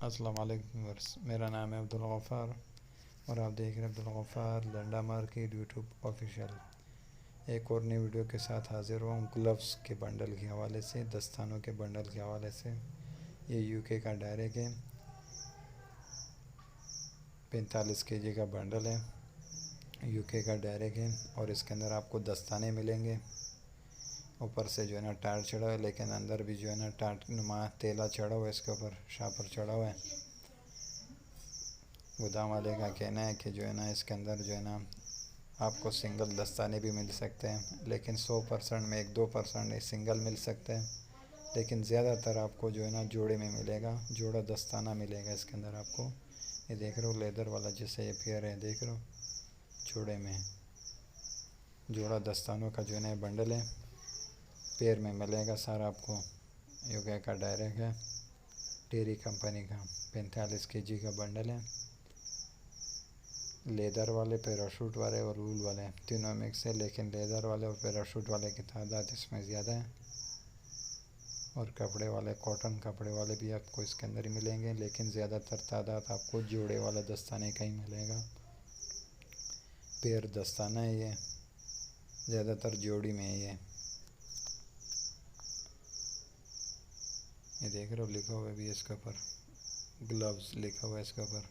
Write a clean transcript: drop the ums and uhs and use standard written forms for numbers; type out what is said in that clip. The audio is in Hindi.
अस्सलाम वालेकुम व्यूअर्स, मेरा नाम है अब्दुल गफ़ार और आप देख रहे हैं Abdul Gaffar Landa market YouTube official. एक और नई वीडियो के साथ हाजिर हुआ हूँ ग्लव्स के बंडल के हवाले से, दस्तानों के बंडल के हवाले से। ये यूके का डायरेक्ट है, 45 केजी का बंडल है, यूके का डायरेक्ट है और इसके अंदर आपको दस्ताने मिलेंगे। ऊपर से जो है ना टाट चढ़ा हुआ है, लेकिन अंदर भी जो है ना टाट नुमा तेला चढ़ा हुआ है, इसके ऊपर शापर चढ़ा हुआ है। गोदाम वाले का कहना है कि जो है ना इसके अंदर जो है ना आपको सिंगल दस्ताने भी मिल सकते हैं, लेकिन 100% में 1-2% सिंगल मिल सकते हैं, लेकिन ज़्यादातर आपको जो है ना जोड़े में मिलेगा, जोड़ा दस्ताना मिलेगा इसके अंदर आपको। ये देख रहे हो लेदर वाला जैसे ये पेयर है, देख रहे हो जोड़े में जोड़ा दस्तानों का जो है ना बंडल है, पेयर में मिलेगा सारा आपको। यूके का डायरेक्ट है, टेरी कंपनी का 45 केजी का बंडल है। लेदर वाले, पैराशूट वाले और वूल वाले तीनों मिक्स है, लेकिन लेदर वाले और पैराशूट वाले की तादाद इसमें ज़्यादा है। और कपड़े वाले, कॉटन कपड़े वाले भी आपको इसके अंदर ही मिलेंगे, लेकिन ज़्यादातर तादाद आपको जोड़े वाला दस्ताने का ही मिलेगा। पेयर दस्ताना है ये, ज़्यादातर जोड़ी में है ये देख रहे हो लिखा हुआ भी है इसके ऊपर, ग्लव्स लिखा हुआ है इसके ऊपर।